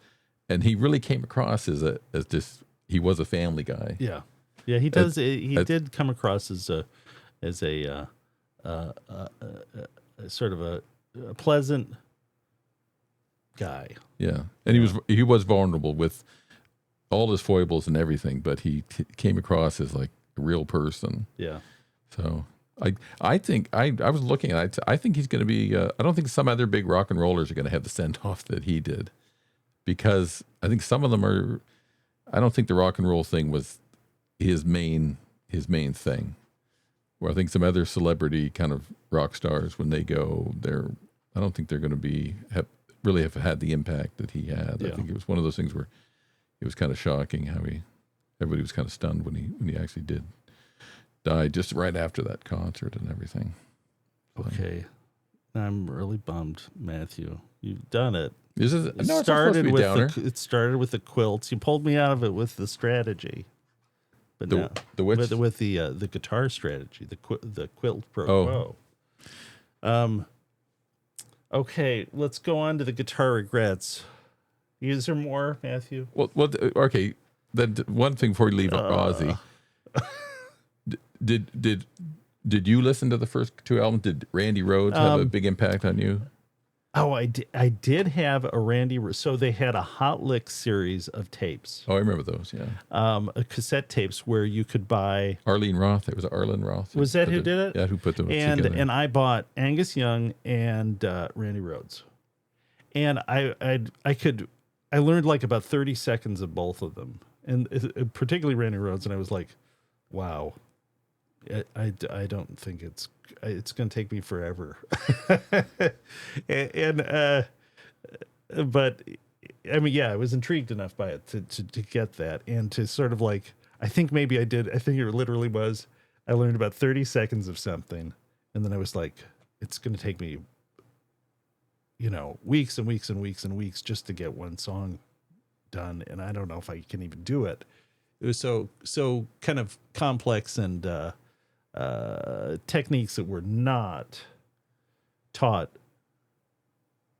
and he really came across as just he was a family guy. Yeah, he does. He did come across as a sort of a pleasant guy. Yeah, and he was vulnerable with all his foibles and everything, but he came across as like a real person. Yeah. So I think I was looking at it. I think he's going to be. I don't think some other big rock and rollers are going to have the send off that he did, because I think some of them are. I don't think the rock and roll thing was his main thing. Where I think some other celebrity kind of rock stars, when they go, I don't think they're going to really have had the impact that he had. Yeah. I think it was one of those things where it was kind of shocking how everybody was kind of stunned when he actually did die just right after that concert and everything. Okay, I'm really bummed, Matthew. You've done it. It It not supposed to be a downer. It started with the quilts. You pulled me out of it with the strategy. But with the guitar strategy, the quilt pro quo. Okay, let's go on to the guitar regrets. Is there more, Matthew? Well, okay. Then one thing before we leave Ozzy, did you listen to the first two albums? Did Randy Rhoads have a big impact on you? Oh, I did have a Randy. So they had a Hot Lick series of tapes. Oh, I remember those. Yeah. Cassette tapes where you could buy. Arlene Roth. It was Arlen Roth. Was that who did it? Yeah, who put them together. And I bought Angus Young and Randy Rhoads, and I learned like about 30 seconds of both of them, and particularly Randy Rhoads, and I was like, wow. I don't think it's going to take me forever. But I mean, yeah, I was intrigued enough by it to get that, and to sort of like, I think maybe I did. I think it literally was, I learned about 30 seconds of something, and then I was like, it's going to take me, weeks and weeks and weeks and weeks just to get one song done. And I don't know if I can even do it. it was so kind of complex and techniques that were not taught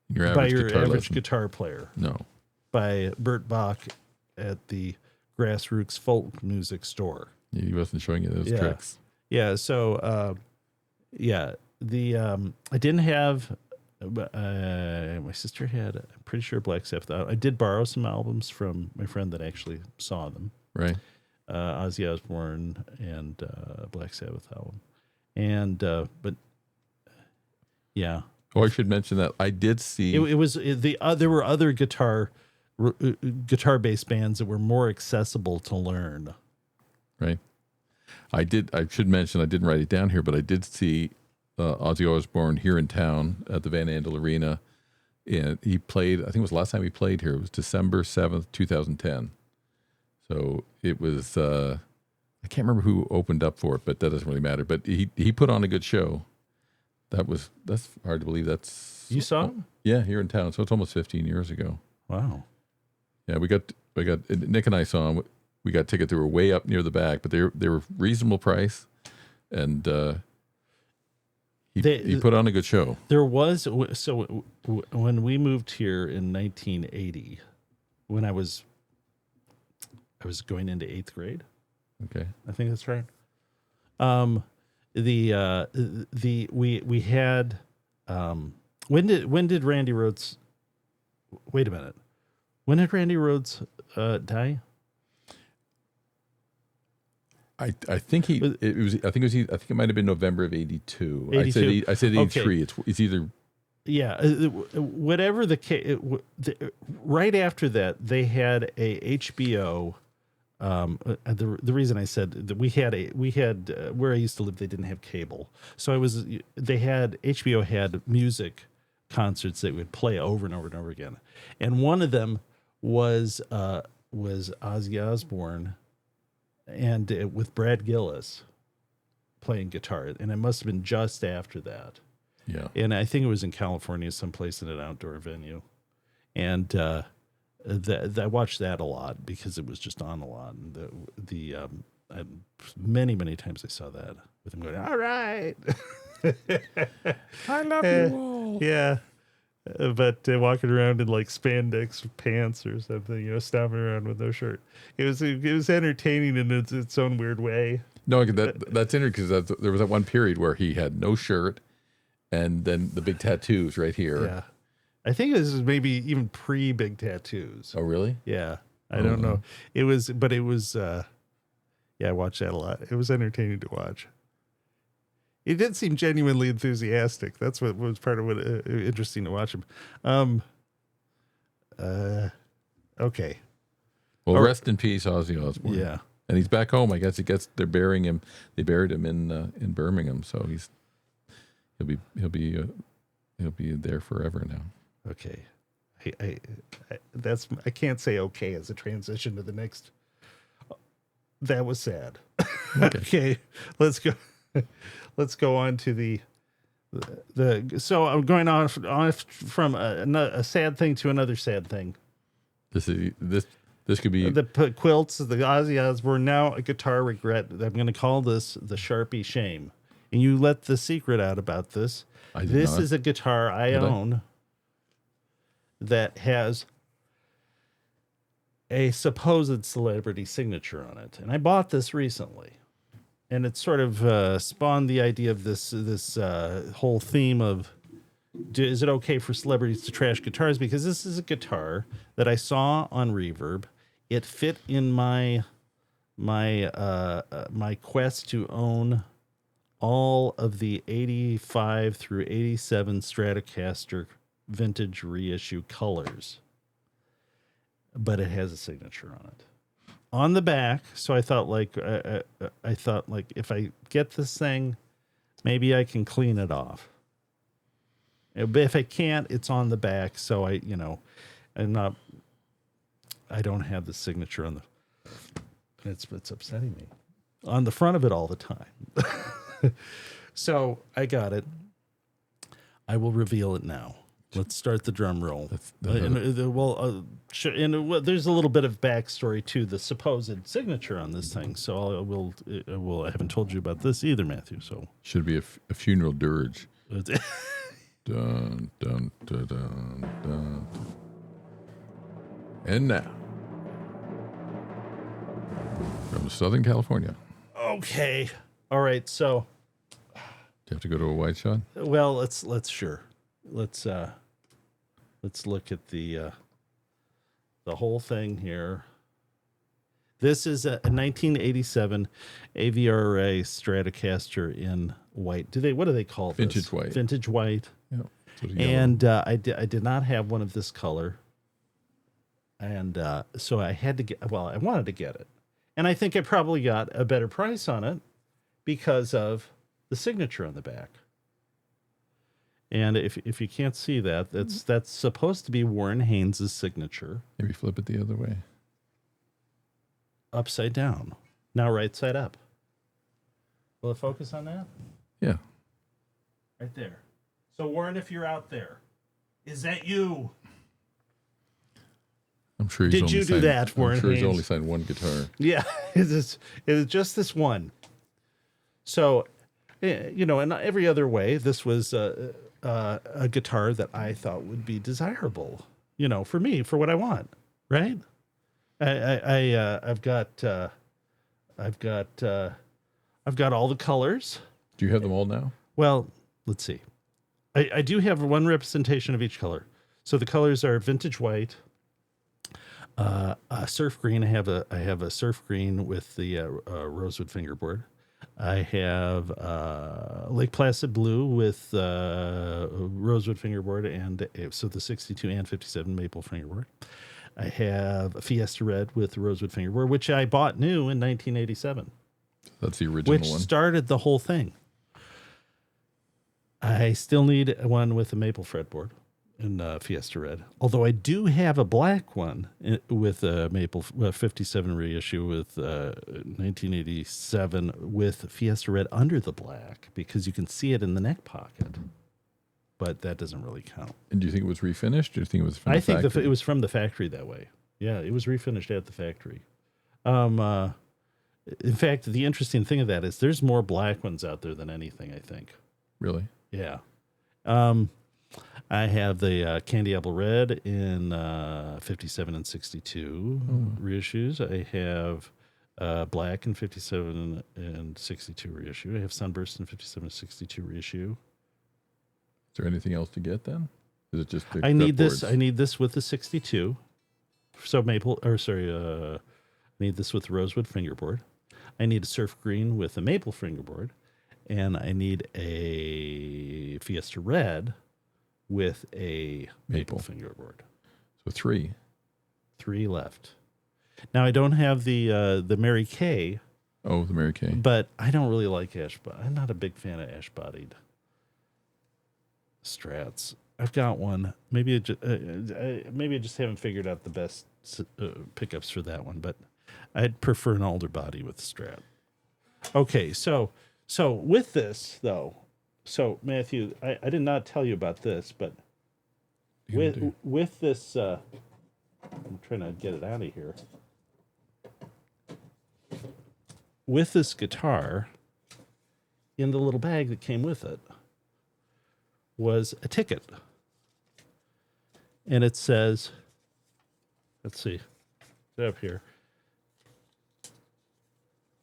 Your by average your guitar average lesson. guitar player, No. by Bert Bach at the Grassroots Folk Music Store. He wasn't showing you those Yeah. tricks. Yeah, so the I didn't have. My sister had. I'm pretty sure Black Sabbath. I did borrow some albums from my friend that actually saw them. Right. Ozzy Osbourne and Black Sabbath album, and but yeah, Oh, I should mention that I did see. it was there were other guitar based bands that were more accessible to learn. Right. I should mention, I didn't write it down here, but I did see Ozzy Osbourne here in town at the Van Andel Arena. And he played, I think it was the last time he played here. It was December 7th, 2010. So it was, I can't remember who opened up for it, but that doesn't really matter. But he put on a good show. That's hard to believe. You saw him? Yeah, here in town. So it's almost 15 years ago. Wow. Yeah, we got Nick and I saw him. We got tickets that were way up near the back, but they were reasonable price, and he put on a good show. There was when we moved here in 1980, when I was going into 8th grade. Okay, I think that's right. We had when did Randy Rhoads? Wait a minute. When did Randy Rhoads die? I think it might have been November of 82. 82. I said 83. Okay. It's either. Yeah, whatever the case. Right after that, they had a HBO. The reason I said that we had where I used to live, they didn't have cable, so HBO had music concerts that would play over and over and over again, and one of them was Ozzy Osbourne, and with Brad Gillis playing guitar, and it must have been just after that. Yeah, And I think it was in California, someplace in an outdoor venue, and I watched that a lot because it was just on a lot. And many times I saw that with him going, "All right, I love you all." yeah." But walking around in like spandex pants or something, stomping around with no shirt. It was entertaining in its own weird way. No, that's interesting because there was that one period where he had no shirt, and then the big tattoos right here. Yeah, I think this is maybe even pre-big tattoos. Oh, really? Yeah, I don't know. It was. I watched that a lot. It was entertaining to watch. He did seem genuinely enthusiastic. That's what was part of what interesting to watch him. Okay. Well, rest in peace, Ozzy Osbourne. Yeah. And he's back home. I guess they're burying him. They buried him in Birmingham, so he'll be there forever now. Okay. I can't say okay as a transition to the next. That was sad. Okay. Let's go on to the so I'm going off from a sad thing to another sad thing. This could be The quilts, the Ozzy Osbourne, now a guitar regret. I'm going to call this the Sharpie shame. And you let the secret out about this. This not. is a guitar I own that has a supposed celebrity signature on it. And I bought this recently. And it sort of spawned the idea of this whole theme of, is it okay for celebrities to trash guitars? Because this is a guitar that I saw on Reverb. It fit in my quest to own all of the 85 through 87 Stratocaster vintage reissue colors. But it has a signature on it. On the back, so I thought if I get this thing, maybe I can clean it off. But if I can't, it's on the back, so I don't have the signature on the. It's upsetting me on the front of it all the time. So I got it. I will reveal it now. Let's start the drum roll. That's There's a little bit of backstory to the supposed signature on this thing. So I haven't told you about this either, Matthew. So should be a funeral dirge. it's- Dun, dun, dun, dun, dun. And now, from Southern California, okay, all right. So do you have to go to a wide shot? well, let's look at the whole thing here. This is a 1987 AVRA Stratocaster in white. What do they call this? Vintage white. Vintage white. Yeah. Sort of yellow. And I did not have one of this color. And so I had to get, well, I wanted to get it. And I think I probably got a better price on it because of the signature on the back. And if you can't see that, that's supposed to be Warren Haynes' signature. Maybe flip it the other way. Upside down. Now right side up. Will it focus on that? Yeah. Right there. So Warren, if you're out there, is that you? I'm sure he's Did only you do signed, that, Warren I'm sure he's Haynes? only signed one guitar. Yeah, it is just this one. So, in every other way, this was a guitar that I thought would be desirable, for me, for what I want, right? I've got all the colors. Do you have them all now? Well, let's see. I do have one representation of each color. So the colors are vintage white, surf green. I have a surf green with the rosewood fingerboard. I have Lake Placid blue with rosewood fingerboard, and so the 62 and 57 maple fingerboard. I have a Fiesta red with rosewood fingerboard, which I bought new in 1987. That's the original Which one. started the whole thing. I still need one with a maple fretboard in Fiesta red. Although I do have a black one with a maple 57 reissue with 1987 with Fiesta red under the black because you can see it in the neck pocket. But that doesn't really count. And do you think it was refinished? Do you think it was from I the think factory? it was from the factory that way. Yeah, it was refinished at the factory. In fact, the interesting thing of that is there's more black ones out there than anything, I think. Really? Yeah. I have the Candy Apple Red in 57 and 62 reissues. I have black in 57 and 62 reissue. I have Sunburst in 57 and 62 reissue. Is there anything else to get then? Is it just the I need fretboards? this. I need this with the 62. So I need this with rosewood fingerboard. I need a surf green with a maple fingerboard, and I need a Fiesta red with a maple Maple. fingerboard. So 3. 3 left. Now I don't have the Mary Kay, Oh, the Mary Kay. but I don't really like I'm not a big fan of ash-bodied Strats. I've got one. Maybe I just haven't figured out the best pickups for that one, but I'd prefer an alder body with Strat. Okay, so with this though, so Matthew, I did not tell you about this, but with this, I'm trying to get it out of here. With this guitar, in the little bag that came with it, was a ticket. And it says, let's see, it's up here.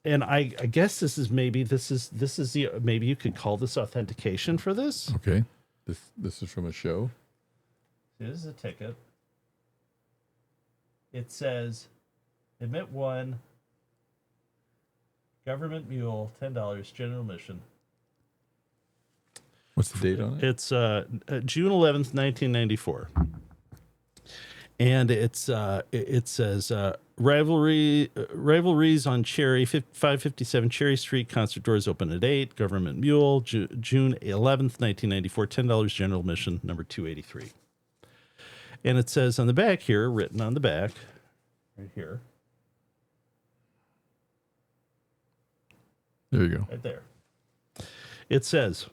And I guess this is maybe you could call this authentication for this. Okay. This is from a show. This is a ticket. It says, admit one, government mule, $10, general admission. What's the date on it? It's June 11th, 1994. And it says rivalries on Cherry 557 Cherry Street. Concert doors open at 8. Government Mule, June 11th, 1994. $10 general admission, number 283. And it says on the back here, written on the back, right here, There you go. right there. It says,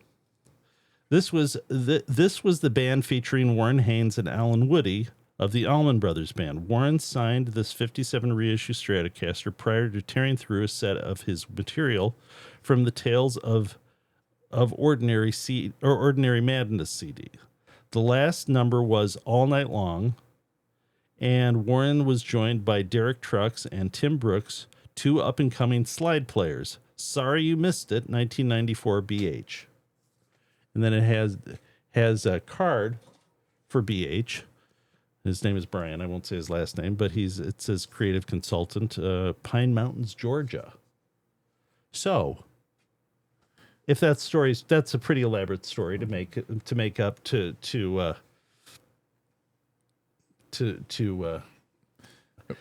This was the band featuring Warren Haynes and Alan Woody of the Allman Brothers Band. Warren signed this 57 reissue Stratocaster prior to tearing through a set of his material from the Tales of Ordinary Madness CD. The last number was All Night Long, and Warren was joined by Derek Trucks and Tim Brooks, two up-and-coming slide players. Sorry You Missed It, 1994 BH. And then it has a card for BH. His name is Brian. I won't say his last name, but it says creative consultant, Pine Mountains, Georgia. So, if that's a pretty elaborate story to make up to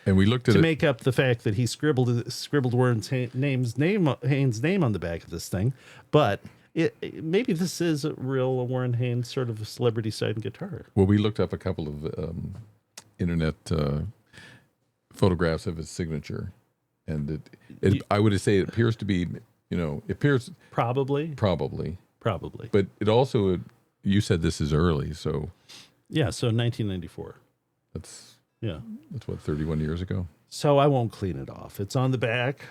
and we looked at to it. make up the fact that he scribbled Warren's Haynes' name on the back of this thing, but maybe this is a real Warren Haynes sort of a celebrity side guitar. Well, we looked up a couple of internet photographs of his signature, and I would say it appears to be, it appears Probably, but it also, you said this is early, so yeah. So 1994. that's what, 31 years ago. So I won't clean it off. It's on the back.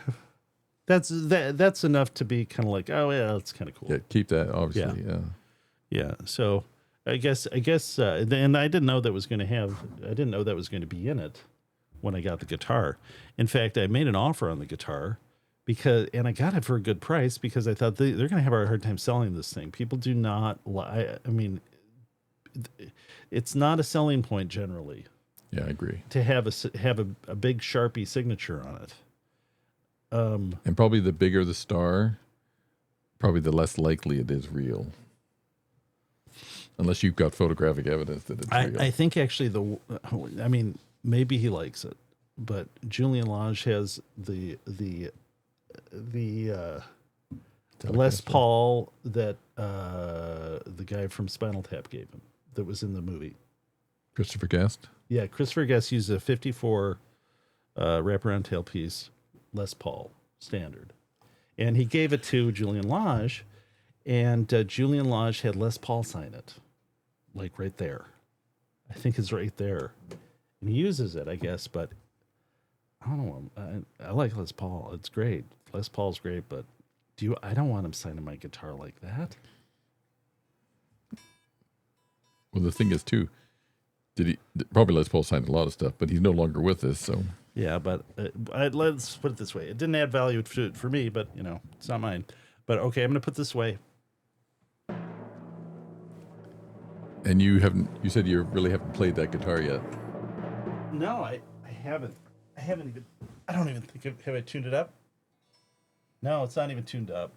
That's enough to be kind of like, oh yeah, that's kind of cool. Yeah, keep that, obviously. Yeah. So I guess, and I didn't know that was going to be in it when I got the guitar. In fact, I made an offer on the guitar and I got it for a good price because I thought they're going to have a hard time selling this thing. People do not lie. I mean, it's not a selling point generally. Yeah, I agree. To have a big Sharpie signature on it. And probably the bigger the star, probably the less likely it is real. Unless you've got photographic evidence that it's real. I think actually maybe he likes it, but Julian Lage has the Les Paul that the guy from Spinal Tap gave him that was in the movie. Christopher Guest? Yeah, Christopher Guest used a 54 wraparound tailpiece Les Paul standard. And he gave it to Julian Lage, and Julian Lage had Les Paul sign it. Like right there. I think it's right there. And he uses it, I guess, but I don't know. I like Les Paul. It's great. Les Paul's great, but I don't want him signing my guitar like that. Well, the thing is, too, probably Les Paul signed a lot of stuff, but he's no longer with us, so. Yeah, but let's put it this way. It didn't add value for me, but, it's not mine. But, okay, I'm going to put this away. And you said you really haven't played that guitar yet. No, I haven't. I don't even think, have I tuned it up? No, it's not even tuned up.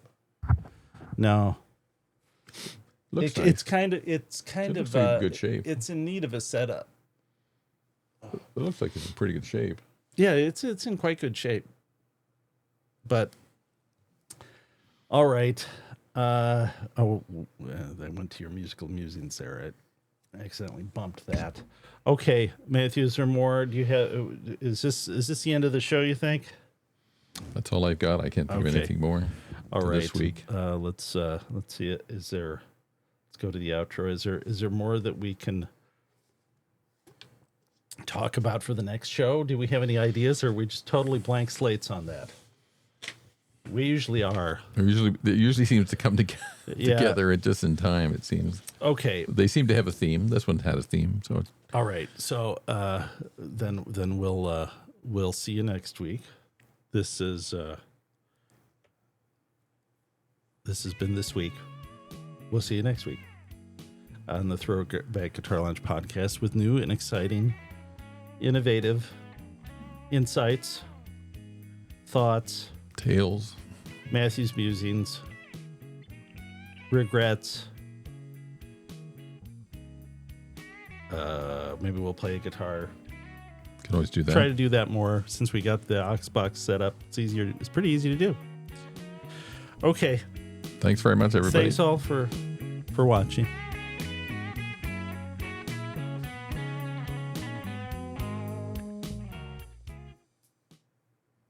No. Looks nice. It's kind of in good shape. It's in need of a setup. It looks like it's in pretty good shape. Yeah, it's in quite good shape. But all right. I went to your musical musings there. I accidentally bumped that. Okay, Matthew, is there more? Is this the end of the show, you think? That's all I've got. I can't think of anything more. All right. This week. Let's see it. Let's go to the outro. Is there more that we can talk about for the next show? Do we have any ideas, or are we just totally blank slates on that? We usually are. It usually seems to come together just in time, it seems. Okay. They seem to have a theme. This one had a theme, so it's all right. So then we'll see you next week. This has been This Week. We'll see you next week on the Throwback Guitar Lounge podcast with new and exciting, innovative insights, thoughts, tales, Matthew's musings, regrets. Maybe we'll play a guitar. Can always do that. Try to do that more since we got the aux box set up. It's pretty easy to do. Okay. Thanks very much, everybody. Thanks all for watching.